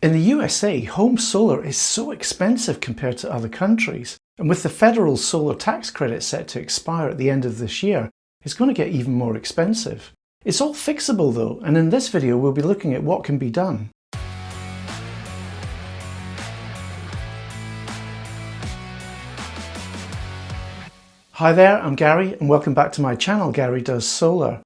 In the USA, home solar is so expensive compared to other countries, and with the federal solar tax credit set to expire at the end of this year, it's going to get even more expensive. It's all fixable though, and in this video we'll be looking at what can be done. Hi there, I'm Gary and welcome back to my channel, Gary Does Solar.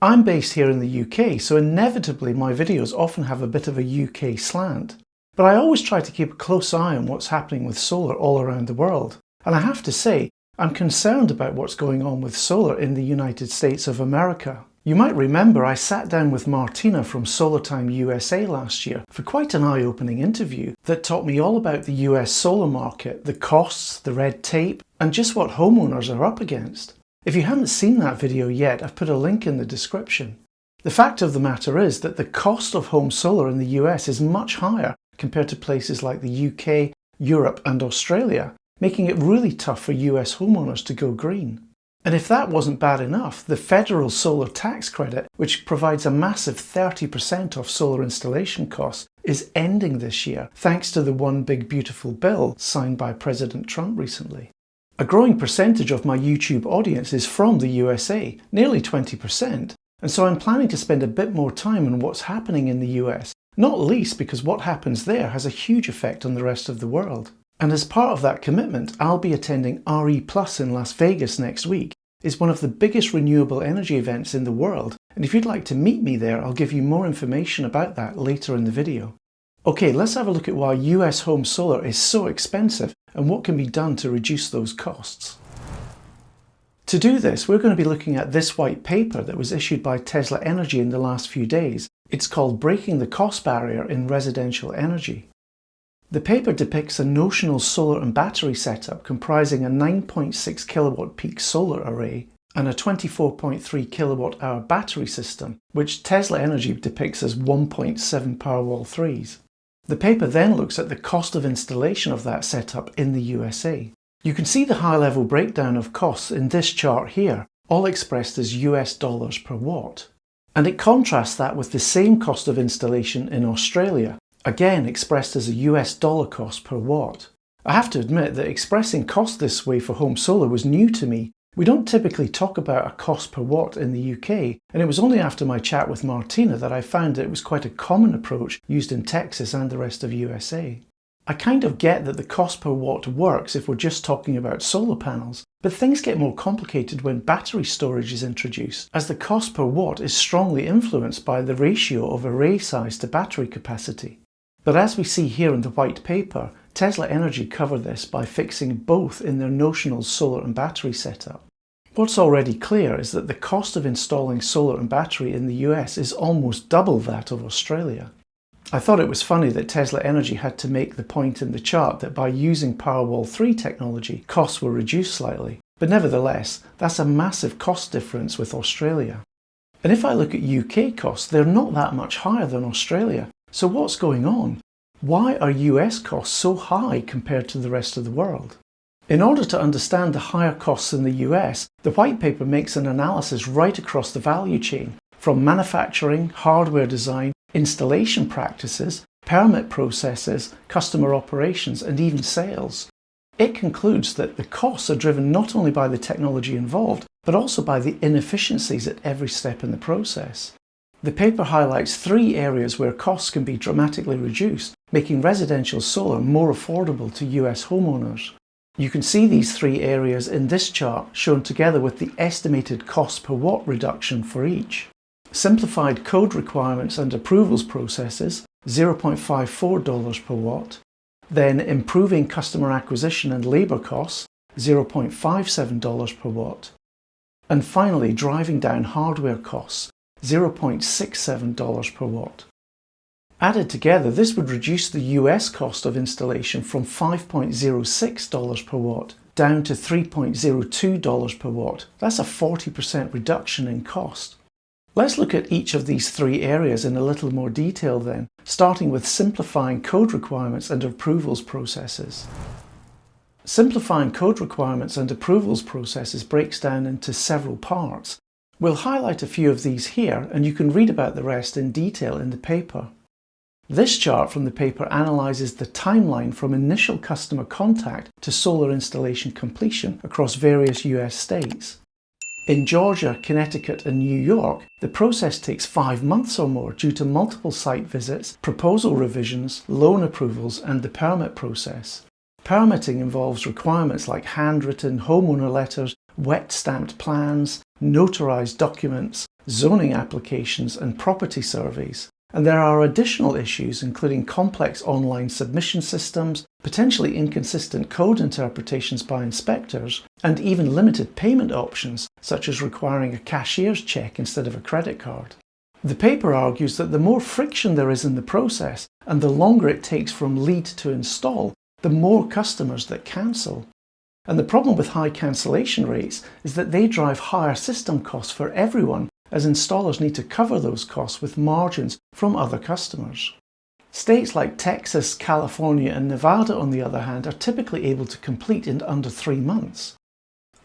I'm based here in the UK, so inevitably my videos often have a bit of a UK slant. But I always try to keep a close eye on what's happening with solar all around the world. And I have to say, I'm concerned about what's going on with solar in the United States of America. You might remember I sat down with Martyna from Solartime USA last year for quite an eye-opening interview that taught me all about the US solar market, the costs, the red tape, and just what homeowners are up against. If you haven't seen that video yet, I've put a link in the description. The fact of the matter is that the cost of home solar in the US is much higher compared to places like the UK, Europe and Australia, making it really tough for US homeowners to go green. And if that wasn't bad enough, the federal solar tax credit, which provides a massive 30% off solar installation costs, is ending this year thanks to the One Big Beautiful Bill signed by President Trump recently. A growing percentage of my YouTube audience is from the USA, nearly 20%, and so I'm planning to spend a bit more time on what's happening in the US, not least because what happens there has a huge effect on the rest of the world. And as part of that commitment, I'll be attending RE Plus in Las Vegas next week. It's one of the biggest renewable energy events in the world, and if you'd like to meet me there, I'll give you more information about that later in the video. Okay, let's have a look at why US home solar is so expensive and what can be done to reduce those costs. To do this, we're going to be looking at this white paper that was issued by Tesla Energy in the last few days. It's called Breaking the Cost Barrier in Residential Energy. The paper depicts a notional solar and battery setup comprising a 9.6 kilowatt peak solar array and a 24.3 kilowatt hour battery system, which Tesla Energy depicts as 1.7 Powerwall 3s. The paper then looks at the cost of installation of that setup in the USA. You can see the high-level breakdown of costs in this chart here, all expressed as US dollars per watt. And it contrasts that with the same cost of installation in Australia, again expressed as a US dollar cost per watt. I have to admit that expressing cost this way for home solar was new to me. We don't typically talk about a cost per watt in the UK, and it was only after my chat with Martyna that I found that it was quite a common approach used in Texas and the rest of USA. I kind of get that the cost per watt works if we're just talking about solar panels, but things get more complicated when battery storage is introduced, as the cost per watt is strongly influenced by the ratio of array size to battery capacity. But as we see here in the white paper, Tesla Energy cover this by fixing both in their notional solar and battery setup. What's already clear is that the cost of installing solar and battery in the US is almost double that of Australia. I thought it was funny that Tesla Energy had to make the point in the chart that by using Powerwall 3 technology, costs were reduced slightly. But nevertheless, that's a massive cost difference with Australia. And if I look at UK costs, they're not that much higher than Australia. So what's going on? Why are US costs so high compared to the rest of the world? In order to understand the higher costs in the US, the white paper makes an analysis right across the value chain, from manufacturing, hardware design, installation practices, permit processes, customer operations, and even sales. It concludes that the costs are driven not only by the technology involved, but also by the inefficiencies at every step in the process. The paper highlights 3 areas where costs can be dramatically reduced, making residential solar more affordable to US homeowners. You can see these 3 areas in this chart shown together with the estimated cost per watt reduction for each. Simplified code requirements and approvals processes, $0.54 per watt. Then improving customer acquisition and labour costs, $0.57 per watt. And finally driving down hardware costs, $0.67 per watt. Added together, this would reduce the US cost of installation from $5.06 per watt down to $3.02 per watt. That's a 40% reduction in cost. Let's look at each of these 3 areas in a little more detail then, starting with simplifying code requirements and approvals processes. Simplifying code requirements and approvals processes breaks down into several parts. We'll highlight a few of these here, and you can read about the rest in detail in the paper. This chart from the paper analyses the timeline from initial customer contact to solar installation completion across various US states. In Georgia, Connecticut and New York, the process takes 5 months or more due to multiple site visits, proposal revisions, loan approvals and the permit process. Permitting involves requirements like handwritten homeowner letters, wet stamped plans, notarized documents, zoning applications and property surveys. And there are additional issues including complex online submission systems, potentially inconsistent code interpretations by inspectors, and even limited payment options such as requiring a cashier's check instead of a credit card. The paper argues that the more friction there is in the process and the longer it takes from lead to install, the more customers that cancel. And the problem with high cancellation rates is that they drive higher system costs for everyone, as installers need to cover those costs with margins from other customers. States like Texas, California and Nevada, on the other hand, are typically able to complete in under 3 months.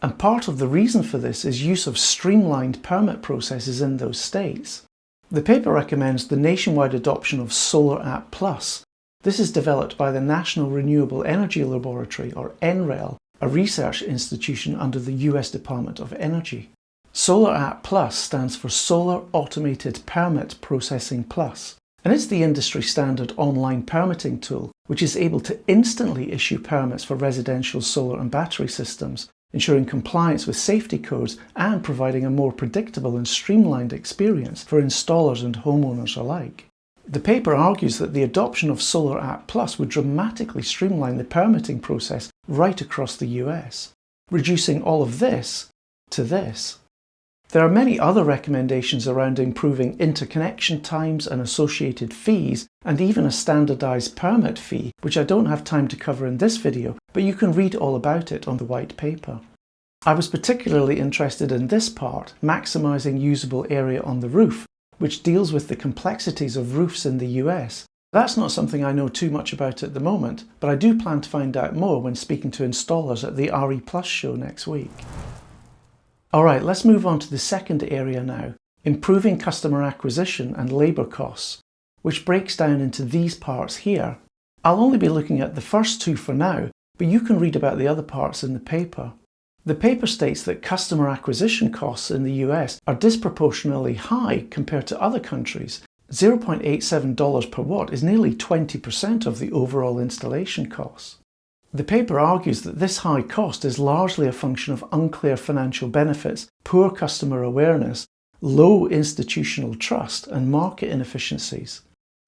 And part of the reason for this is use of streamlined permit processes in those states. The paper recommends the nationwide adoption of Solar App Plus. This is developed by the National Renewable Energy Laboratory, or NREL, a research institution under the US Department of Energy. Solar App Plus stands for Solar Automated Permit Processing Plus, and it's the industry standard online permitting tool which is able to instantly issue permits for residential solar and battery systems, ensuring compliance with safety codes and providing a more predictable and streamlined experience for installers and homeowners alike. The paper argues that the adoption of Solar App Plus would dramatically streamline the permitting process right across the US, reducing all of this to this. There are many other recommendations around improving interconnection times and associated fees, and even a standardized permit fee, which I don't have time to cover in this video, but you can read all about it on the white paper. I was particularly interested in this part, maximizing usable area on the roof, which deals with the complexities of roofs in the US. That's not something I know too much about at the moment, but I do plan to find out more when speaking to installers at the RE Plus show next week. Alright, let's move on to the second area now, improving customer acquisition and labour costs, which breaks down into these parts here. I'll only be looking at the first two for now, but you can read about the other parts in the paper. The paper states that customer acquisition costs in the US are disproportionately high compared to other countries. $0.87 per watt is nearly 20% of the overall installation costs. The paper argues that this high cost is largely a function of unclear financial benefits, poor customer awareness, low institutional trust, and market inefficiencies.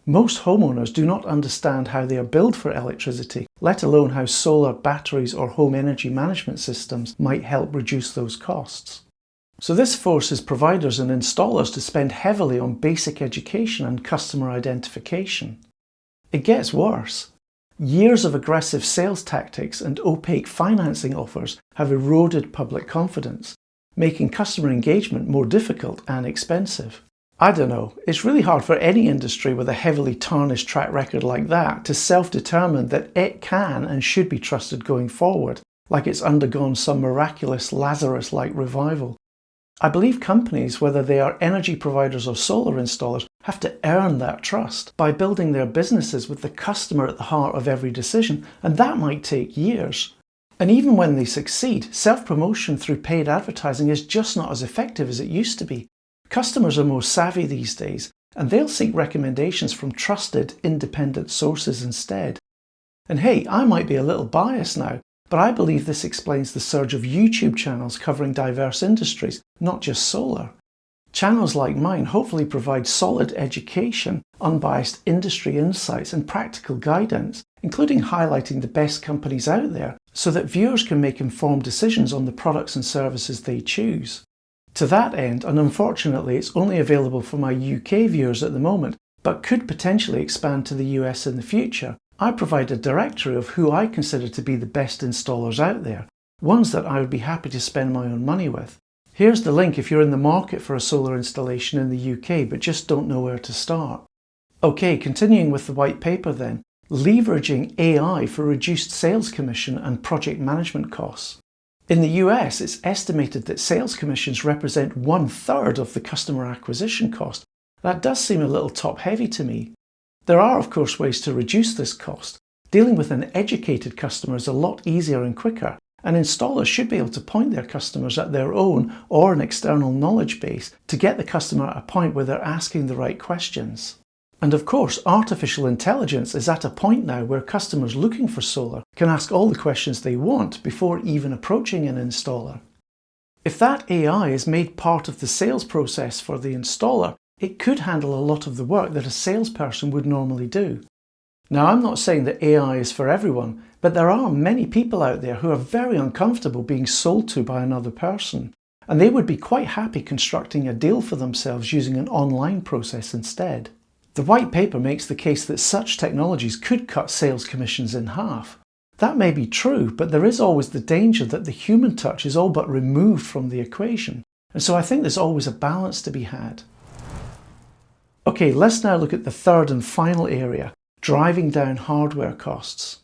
Most homeowners do not understand how they are billed for electricity, let alone how solar, batteries, or home energy management systems might help reduce those costs. So this forces providers and installers to spend heavily on basic education and customer identification. It gets worse. Years of aggressive sales tactics and opaque financing offers have eroded public confidence, making customer engagement more difficult and expensive. I don't know, it's really hard for any industry with a heavily tarnished track record like that to self-determine that it can and should be trusted going forward, like it's undergone some miraculous Lazarus-like revival. I believe companies, whether they are energy providers or solar installers, have to earn that trust by building their businesses with the customer at the heart of every decision, and that might take years. And even when they succeed, self-promotion through paid advertising is just not as effective as it used to be. Customers are more savvy these days, and they'll seek recommendations from trusted, independent sources instead. And hey, I might be a little biased now, but I believe this explains the surge of YouTube channels covering diverse industries, not just solar. Channels like mine hopefully provide solid education, unbiased industry insights and practical guidance, including highlighting the best companies out there so that viewers can make informed decisions on the products and services they choose. To that end, and unfortunately it's only available for my UK viewers at the moment, but could potentially expand to the US in the future, I provide a directory of who I consider to be the best installers out there, ones that I would be happy to spend my own money with. Here's the link if you're in the market for a solar installation in the UK but just don't know where to start. Okay, continuing with the white paper then, leveraging AI for reduced sales commission and project management costs. In the US, it's estimated that sales commissions represent 1/3 of the customer acquisition cost. That does seem a little top heavy to me. There are of course ways to reduce this cost. Dealing with an educated customer is a lot easier and quicker, and installers should be able to point their customers at their own or an external knowledge base to get the customer at a point where they're asking the right questions. And of course, artificial intelligence is at a point now where customers looking for solar can ask all the questions they want before even approaching an installer. If that AI is made part of the sales process for the installer, it could handle a lot of the work that a salesperson would normally do. Now, I'm not saying that AI is for everyone, but there are many people out there who are very uncomfortable being sold to by another person, and they would be quite happy constructing a deal for themselves using an online process instead. The white paper makes the case that such technologies could cut sales commissions in half. That may be true, but there is always the danger that the human touch is all but removed from the equation, and so I think there's always a balance to be had. Okay, let's now look at the third and final area, driving down hardware costs.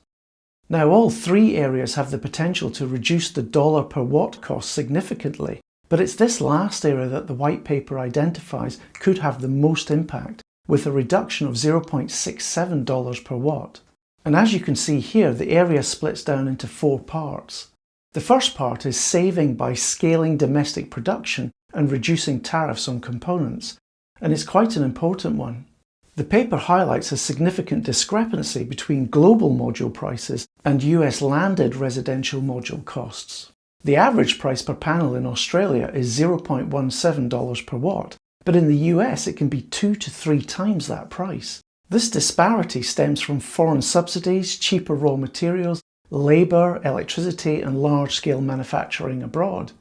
Now, all three areas have the potential to reduce the dollar per watt cost significantly, but it's this last area that the white paper identifies could have the most impact, with a reduction of $0.67 per watt. And as you can see here, the area splits down into 4 parts. The first part is saving by scaling domestic production and reducing tariffs on components, and it's quite an important one. The paper highlights a significant discrepancy between global module prices and US landed residential module costs. The average price per panel in Australia is $0.17 per watt, but in the US it can be 2 to 3 times that price. This disparity stems from foreign subsidies, cheaper raw materials, labour, electricity and large-scale manufacturing abroad.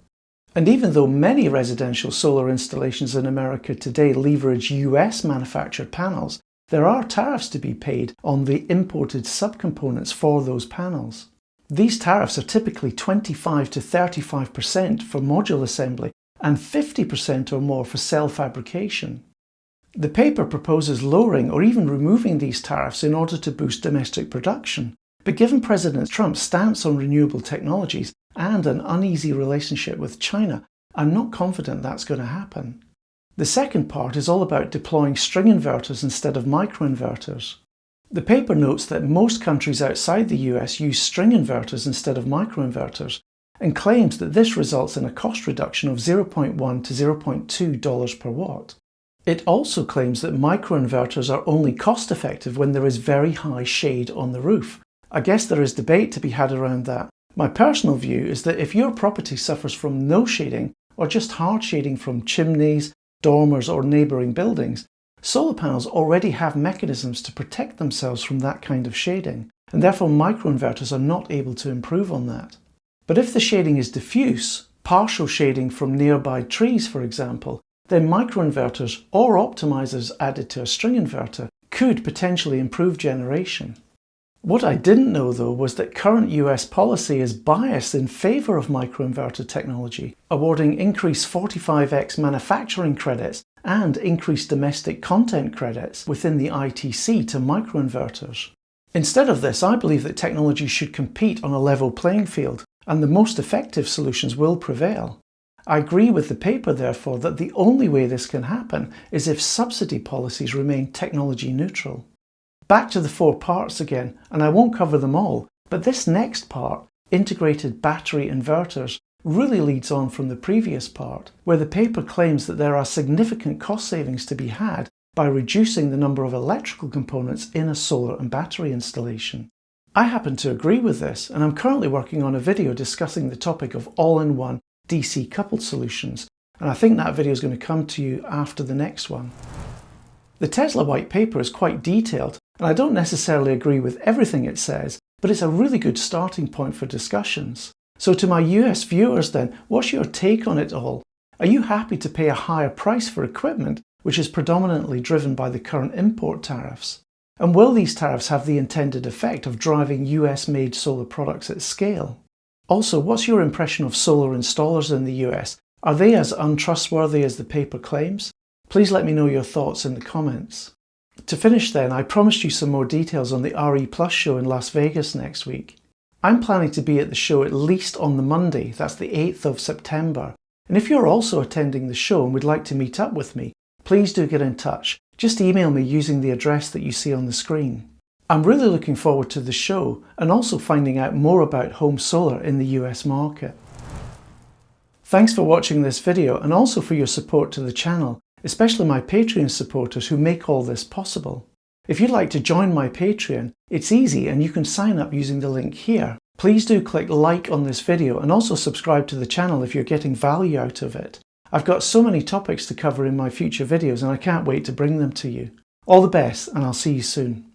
And even though many residential solar installations in America today leverage US manufactured panels, there are tariffs to be paid on the imported subcomponents for those panels. These tariffs are typically 25 to 35% for module assembly and 50% or more for cell fabrication. The paper proposes lowering or even removing these tariffs in order to boost domestic production, but given President Trump's stance on renewable technologies and an uneasy relationship with China, I'm not confident that's going to happen. The second part is all about deploying string inverters instead of microinverters. The paper notes that most countries outside the US use string inverters instead of microinverters, and claims that this results in a cost reduction of $0.1 to $0.2 per watt. It also claims that microinverters are only cost-effective when there is very high shade on the roof. I guess there is debate to be had around that. My personal view is that if your property suffers from no shading or just hard shading from chimneys, dormers or neighbouring buildings, solar panels already have mechanisms to protect themselves from that kind of shading, and therefore microinverters are not able to improve on that. But if the shading is diffuse, partial shading from nearby trees for example, then microinverters or optimizers added to a string inverter could potentially improve generation. What I didn't know though was that current US policy is biased in favour of microinverter technology, awarding increased 45x manufacturing credits and increased domestic content credits within the ITC to microinverters. Instead of this, I believe that technology should compete on a level playing field, and the most effective solutions will prevail. I agree with the paper, therefore, that the only way this can happen is if subsidy policies remain technology neutral. Back to the 4 parts again, and I won't cover them all, but this next part, integrated battery inverters, really leads on from the previous part, where the paper claims that there are significant cost savings to be had by reducing the number of electrical components in a solar and battery installation. I happen to agree with this, and I'm currently working on a video discussing the topic of all-in-one DC coupled solutions, and I think that video is going to come to you after the next one. The Tesla white paper is quite detailed, and I don't necessarily agree with everything it says, but it's a really good starting point for discussions. So to my US viewers then, what's your take on it all? Are you happy to pay a higher price for equipment which is predominantly driven by the current import tariffs? And will these tariffs have the intended effect of driving US-made solar products at scale? Also, what's your impression of solar installers in the US? Are they as untrustworthy as the paper claims? Please let me know your thoughts in the comments. To finish then, I promised you some more details on the RE Plus show in Las Vegas next week. I'm planning to be at the show at least on the Monday, that's the 8th of September. And if you're also attending the show and would like to meet up with me, please do get in touch. just email me using the address that you see on the screen. I'm really looking forward to the show and also finding out more about home solar in the US market. Thanks for watching this video and also for your support to the channel, especially my Patreon supporters who make all this possible. If you'd like to join my Patreon, it's easy and you can sign up using the link here. Please do click like on this video and also subscribe to the channel if you're getting value out of it. I've got so many topics to cover in my future videos and I can't wait to bring them to you. All the best and I'll see you soon.